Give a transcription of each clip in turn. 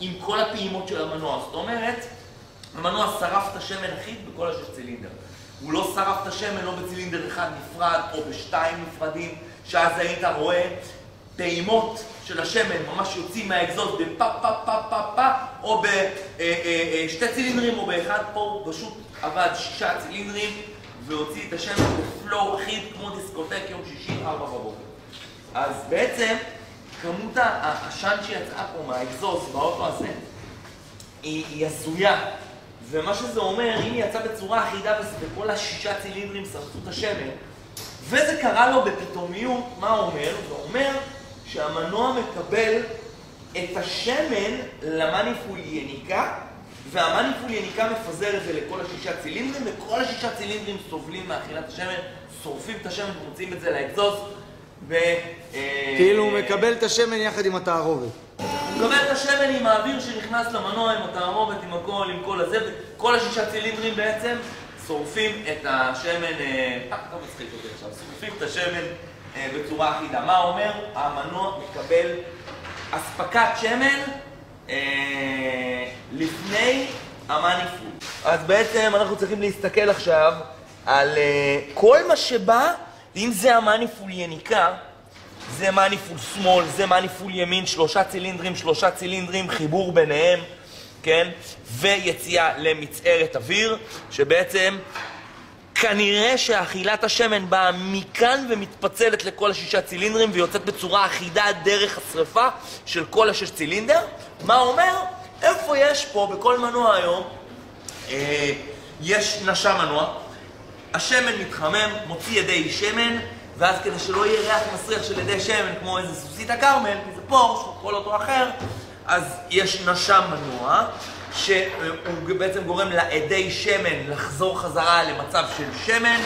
עם כל הפעימות של המנוע. זאת אומרת, המנוע שרף את השמן אחיד בכל השש צילינדר. הוא לא שרף את השמן לא בצילינדר אחד נפרד או בשתיים נפרדים, שאז היית רואה פעימות של השמן ממש יוצאים מהאקזוז בפאפ פאפ פאפ פאפ פאפ, או בשתי צילינדרים או באחד. פה פשוט עבד 6 צילינדרים, והוציא את השמן בפלואו אחיד כמו דיסקוטק יום שישי 4 בבוקר. אז בעצם כמות העשן שיצאה פה מהאקזוז באוטו הזה היא הזויה. ומה שזה אומר, אם היא יצאה בצורה אחידה וכל השישה צילינדרים שרצו את השמן, וזה קרה לו בפתאומיות, מה הוא אומר? זה אומר שהמנוע מקבל את השמן למניפול יניקה, והמניפול יניקה מפזר את זה לכל השישה צילינדרים, וכל השישה צילינדרים סובלים מאכילת השמן, שורפים את השמן ומוצאים את זה לאקזוז, כאילו הוא מקבל את השמן יחד עם התערובת. הוא מקבל את השמן עם האוויר שנכנס למנוע, עם התערובת, עם הכל, עם כל הזה, וכל השישה צילינדרים בעצם שורפים את השמן, אתה מצחיק אותי עכשיו, שורפים את השמן בצורה אחידה. מה אומר? המנוע מקבל אספקת שמן לפני המניפול. אז בעצם אנחנו צריכים להסתכל עכשיו על כל מה שבא, אם זה המניפול יניקה, זה מניפול שמאל, זה מניפול ימין, 3 צילינדרים, חיבור ביניהם, כן? ויציאה למצערת אוויר, שבעצם כנראה שאכילת השמן באה מכאן ומתפצלת לכל השישה צילינדרים ויוצאת בצורה אחידה דרך השריפה של כל 6 צילינדר. מה אומר? איפה יש פה בכל מנוע היום? יש נשם מנוע, השמן מתחמם, מוציא ידי שמן, ואז כדי שלא יהיה ריח מסריח של ידי שמן כמו איזה סוסית הקרמל, כי זה פורש או כל אותו אחר, אז יש נשם מנוע שהוא בעצם גורם לעדי שמן לחזור חזרה למצב של שמן,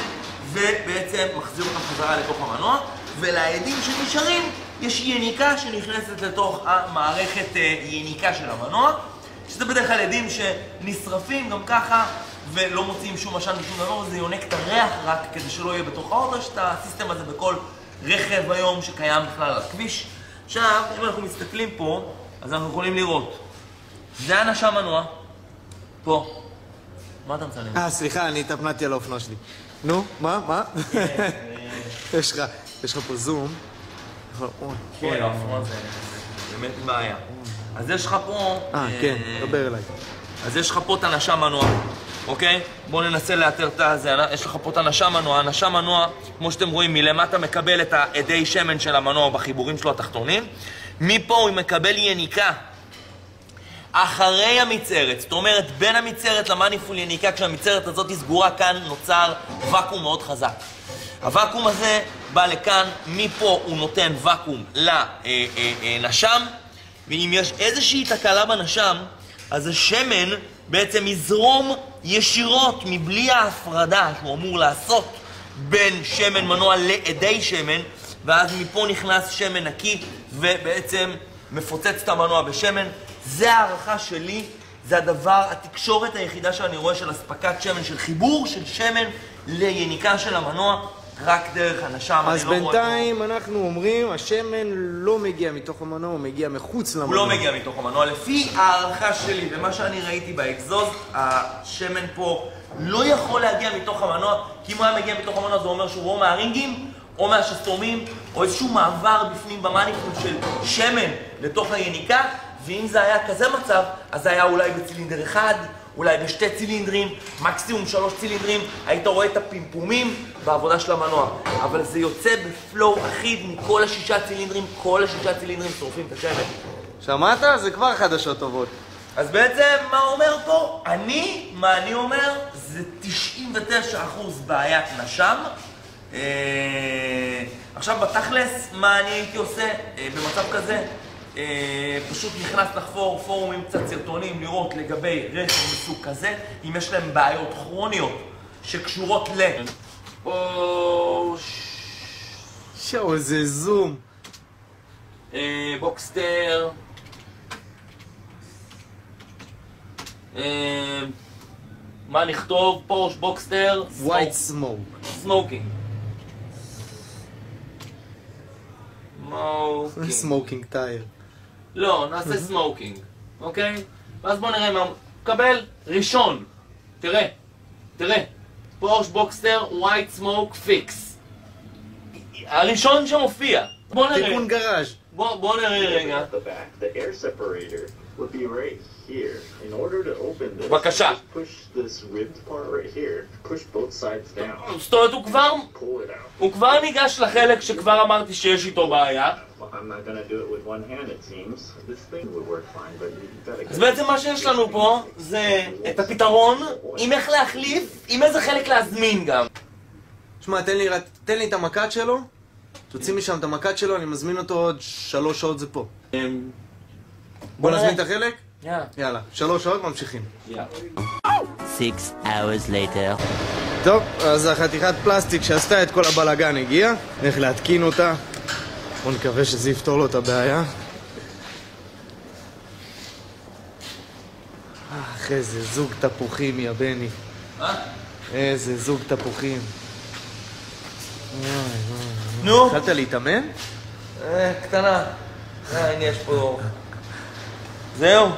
ובעצם מחזיר אותם חזרה לתוך המנוע, ולעדים שנשארים יש יניקה שנכנסת לתוך המערכת יניקה של המנוע, שזה בדרך כלל עדים שנשרפים גם ככה ולא מוציאים שום עשן ושום דבר, זה יונק את הריח רק כדי שלא יהיה בתוך האוטו. יש את הסיסטם הזה בכל רכב היום שקיים בכלל על הכביש. עכשיו, אם אנחנו מסתכלים פה, אז אנחנו יכולים לראות. זה הנשם מנוע. פה. מה אתה מצלם? סליחה, אני התאפנתי על האופנוע שלי. נו, מה? יש לך פה זום. כן, האופנוע זה באמת בעיה. אז יש לך פה... כן, דבר אליי. אז יש לך פה את הנשם מנוע. אוקיי? בואו ננסה לאתר את הזה. יש לך פה את הנשם מנוע. הנשם מנוע, כמו שאתם רואים, מלמטה מקבל את העדי שמן של המנוע בחיבורים שלו התחתונים. מפה הוא מקבל יניקה אחרי המצערת. זאת אומרת, בין המצערת למניפול יניקה, כשהמצערת הזאת היא סגורה, כאן נוצר ואקום מאוד חזק. הוואקום הזה בא לכאן, מפה הוא נותן ואקום לנשם, ואם יש איזושהי תקלה בנשם, אז השמן בעצם יזרום ישירות מבלי ההפרדה שהוא אמור לעשות בין שמן מנוע לעדי שמן, ואז מפה נכנס שמן נקי ובעצם מפוצץ את המנוע בשמן. זה הערכה שלי, זה הדבר, התקשורת היחידה שאני רואה של אספקת שמן, של חיבור של שמן ליניקה של המנוע, רק דרך הנשם. אז בינתיים אנחנו אומרים, השמן לא מגיע מתוך המנוע, הוא מגיע מחוץ למנוע. הוא לא מגיע מתוך המנוע. לפי הערכה שלי ומה שאני ראיתי באקזוז, השמן פה לא יכול להגיע מתוך המנוע, כי אם הוא היה מגיע מתוך המנוע זה אומר שהוא או מהרינגים, או מהשסתומים, או איזשהו מעבר בפנים במניפול של שמן לתוך היניקה, ואם זה היה כזה מצב, אז זה היה אולי בצילינדר אחד, אולי בשתי צילינדרים, מקסימום 3 צילינדרים, היית רואה את הפימפומים בעבודה של המנוע. אבל זה יוצא בפלואו אחיד מכל השישה צילינדרים, כל השישה צילינדרים שורפים את השמן. שמעת? זה כבר חדשות טובות. אז בעצם, מה אומר פה? מה אני אומר? זה 99% בעיית נשם. עכשיו בתכלס, מה אני הייתי עושה במצב כזה? פשוט נכנס לחפור פורומים, קצת סרטונים, לראות לגבי רכב מסוג כזה, אם יש להם בעיות כרוניות שקשורות שואו, איזה זום. בוקסטר, מה נכתוב? פורש בוקסטר, ווייט סמוק. סמוקינג. סמוקינג טייר. לא, נעשה סמוקינג, אוקיי? ואז בוא נראה מה... קבל ראשון. תראה. פורש בוקסטר, ווייט סמוק פיקס. הראשון שמופיע. בוא נראה. תיקון גראז'. בוא נראה רגע. At the back, the air separator would be right here. In order to open this, בבקשה. just push this ribbed part right here. Push both sides down. זאת אומרת, Pull it out. הוא כבר ניגש לחלק שכבר אמרתי שיש איתו בעיה. Well, I'm not gonna do it with one hand, it seems. This thing would work fine, but you gotta אז בעצם מה שיש לנו פה זה את הפתרון עם איך להחליף, עם איזה חלק להזמין גם. שמע, תן לי את המקד שלו, תוציא משם את המקד שלו, אני מזמין אותו עוד 3 שעות זה פה. בוא נזמין את החלק? יאללה, 3 שעות ממשיכים. 6 hours later. טוב, אז החתיכת פלסטיק שעשתה את כל הבלגן הגיעה, איך להתקין אותה. בוא נקווה שזה יפתור לו את הבעיה. איזה זוג תפוחים, יא בני. איזה זוג תפוחים. נו? התחלת להתאמן? קטנה. הנה יש פה... זהו?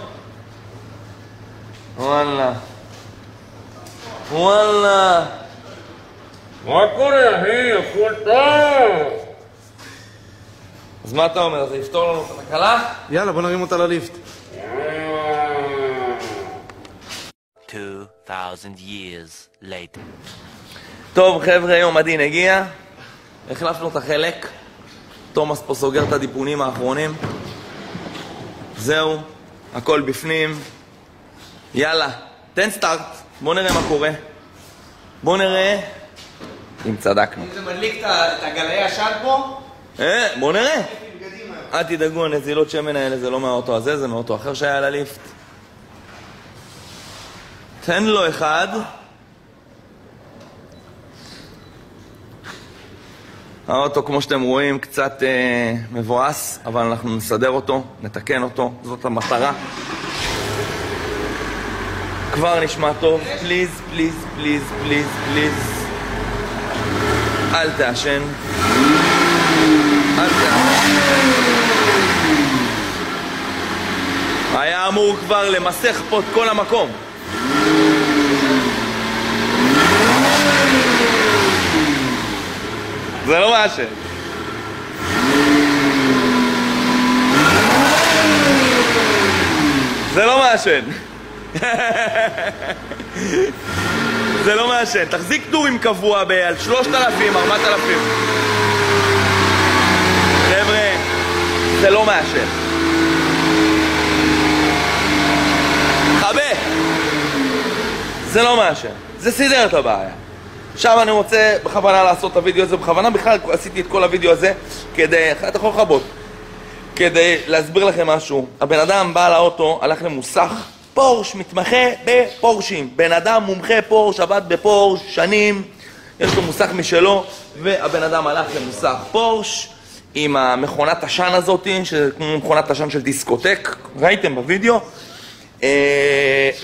וואלה. וואלה. מה קורה, אחי? הכל טוב. אז מה אתה אומר? זה יפתור לנו את התקלה? יאללה, בוא נרים אותה לליפט. 2000 years later. טוב חבר'ה, יום הדין הגיע. החלפנו את החלק. תומאס פה סוגר את הדיפונים האחרונים. זהו, הכל בפנים. יאללה, תן סטארט. בוא נראה מה קורה. בוא נראה אם צדקנו. אם זה מדליק את הגלאי השד פה? בוא נראה. אל תדאגו, הנזילות שמן האלה זה לא מהאוטו הזה, זה מאוטו אחר שהיה על הליפט. תן לו אחד. האוטו, כמו שאתם רואים, קצת מבואס, אבל אנחנו נסדר אותו, נתקן אותו, זאת המטרה. כבר נשמע טוב. פליז, פליז, פליז, פליז, פליז. אל תעשן. אל תעשן. היה אמור כבר למסך פה את כל המקום. זה לא מעשן. זה לא מעשן. זה לא מעשן. תחזיק טורים קבוע על 3,000, 4,000. חבר'ה, זה לא מעשן. חבה. זה לא מעשן. זה סידר את הבעיה. עכשיו אני רוצה בכוונה לעשות את הוידאו הזה, בכוונה בכלל עשיתי את כל הוידאו הזה כדי, אתה יכול לחבות, כדי להסביר לכם משהו. הבן אדם בא לאוטו, הלך למוסך פורש, מתמחה בפורשים. בן אדם מומחה פורש, עבד בפורש שנים, יש לו מוסך משלו, והבן אדם הלך למוסך פורש עם המכונת השן הזאת, כמו מכונת השן של דיסקוטק, ראיתם בוידאו?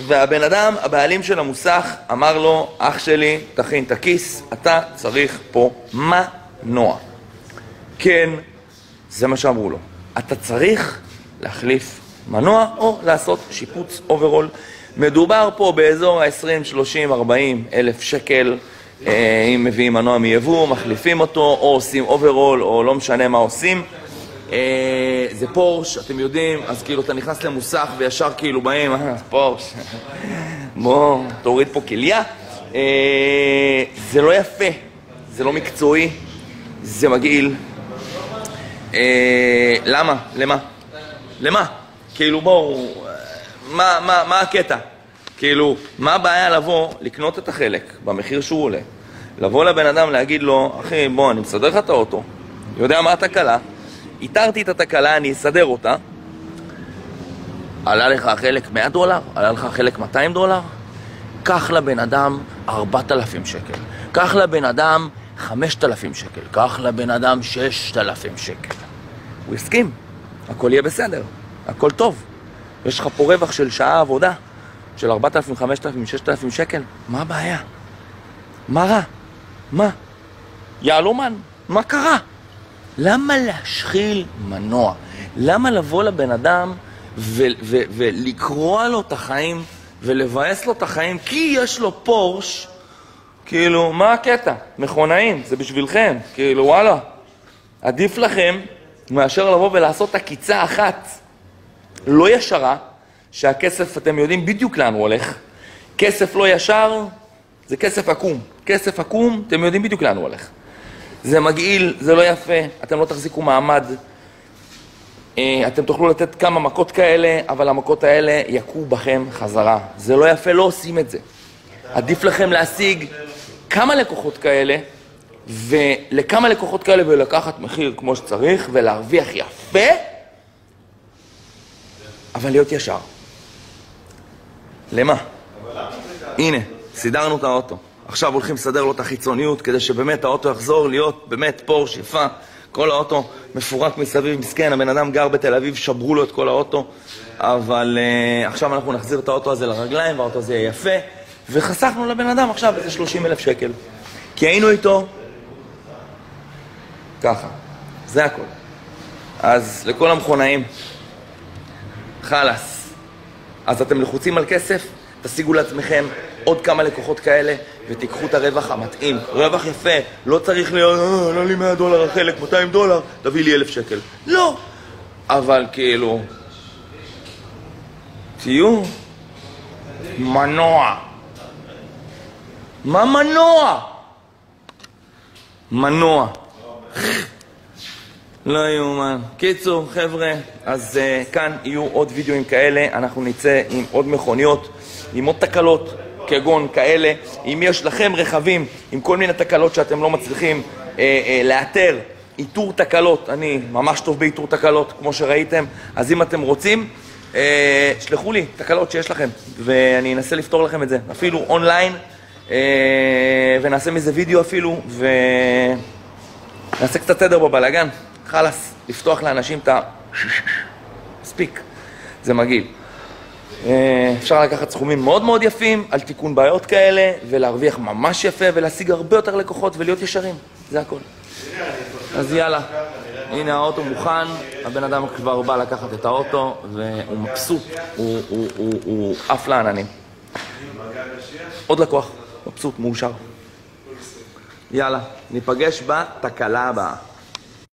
והבן אדם, הבעלים של המוסך, אמר לו, אח שלי, תכין את הכיס, אתה צריך פה מנוע. כן, זה מה שאמרו לו. אתה צריך להחליף מנוע או לעשות שיפוץ אוברול. מדובר פה באזור ה-20, 30, 40 אלף שקל. אם מביאים מנוע מיבוא, מחליפים אותו, או עושים אוברול, או לא משנה מה עושים. זה פורש, אתם יודעים, אז כאילו אתה נכנס למוסך וישר כאילו באים, פורש, בוא, תוריד פה כליה. זה לא יפה, זה לא מקצועי, זה מגעיל. למה? למה? למה? כאילו בואו, מה הקטע? כאילו, מה הבעיה לבוא, לקנות את החלק במחיר שהוא עולה, לבוא לבן אדם להגיד לו, אחי, בוא, אני מסדר לך את האוטו, יודע מה התקלה, איתרתי את התקלה, אני אסדר אותה. עלה לך חלק $100? עלה לך חלק $200? קח לבן אדם 4,000 שקל. קח לבן אדם 5,000 שקל. קח לבן אדם 6,000 שקל. הוא הסכים. הכל יהיה בסדר. הכל טוב. יש לך פה רווח של שעה עבודה של 4,000, 5,000, 6,000 שקל. מה הבעיה? מה רע? מה? יעלומן, מה קרה? למה להשחיל מנוע? למה לבוא לבן אדם ולקרוע לו את החיים ולבאס לו את החיים כי יש לו פורש? כאילו, מה הקטע? מכונאים, זה בשבילכם. כאילו, וואלה, עדיף לכם מאשר לבוא ולעשות עקיצה אחת לא ישרה, שהכסף, אתם יודעים בדיוק לאן הוא הולך. כסף לא ישר, זה כסף עקום. כסף עקום, אתם יודעים בדיוק לאן הוא הולך. זה מגעיל, זה לא יפה, אתם לא תחזיקו מעמד. אתם תוכלו לתת כמה מכות כאלה, אבל המכות האלה יקו בכם חזרה. זה לא יפה, לא עושים את זה. עדיף לכם להשיג כמה לקוחות כאלה, ולכמה לקוחות כאלה ולקחת מחיר כמו שצריך, ולהרוויח יפה, אבל להיות ישר. למה? הנה, סידרנו את האוטו. עכשיו הולכים לסדר לו את החיצוניות, כדי שבאמת האוטו יחזור להיות באמת פורש יפה. כל האוטו מפורק מסביב, מסכן, הבן אדם גר בתל אביב, שברו לו את כל האוטו, אבל עכשיו אנחנו נחזיר את האוטו הזה לרגליים, והאוטו הזה יהיה יפה, וחסכנו לבן אדם עכשיו איזה 30,000 שקל. כי היינו איתו ככה, זה הכל. אז לכל המכונאים, חלס. אז אתם לחוצים על כסף, תשיגו לעצמכם עוד כמה לקוחות כאלה, ותיקחו את הרווח המתאים. רווח יפה, לא צריך להיות, לא לי $100 החלק, $200, תביא לי 1,000 שקל. לא. אבל כאילו, תהיו מנוע. מה מנוע? מנוע. לא יאומן. קיצור, חבר'ה, אז כאן יהיו עוד וידאוים כאלה, אנחנו נצא עם עוד מכוניות, עם עוד תקלות, כגון כאלה. אם יש לכם רכבים עם כל מיני תקלות שאתם לא מצליחים לאתר, איתור תקלות, אני ממש טוב באיתור תקלות, כמו שראיתם, אז אם אתם רוצים, שלחו לי תקלות שיש לכם, ואני אנסה לפתור לכם את זה, אפילו אונליין, ונעשה מזה וידאו אפילו, ונעשה קצת סדר בבלגן. חלס, לפתוח לאנשים את מספיק, זה מגעיל. אפשר לקחת סכומים מאוד מאוד יפים על תיקון בעיות כאלה, ולהרוויח ממש יפה, ולהשיג הרבה יותר לקוחות ולהיות ישרים, זה הכל. אז יאללה, הנה האוטו מוכן, הבן אדם כבר בא לקחת את האוטו, והוא מבסוט, הוא עף לעננים. עוד לקוח, מבסוט, מאושר. יאללה, ניפגש בתקלה הבאה.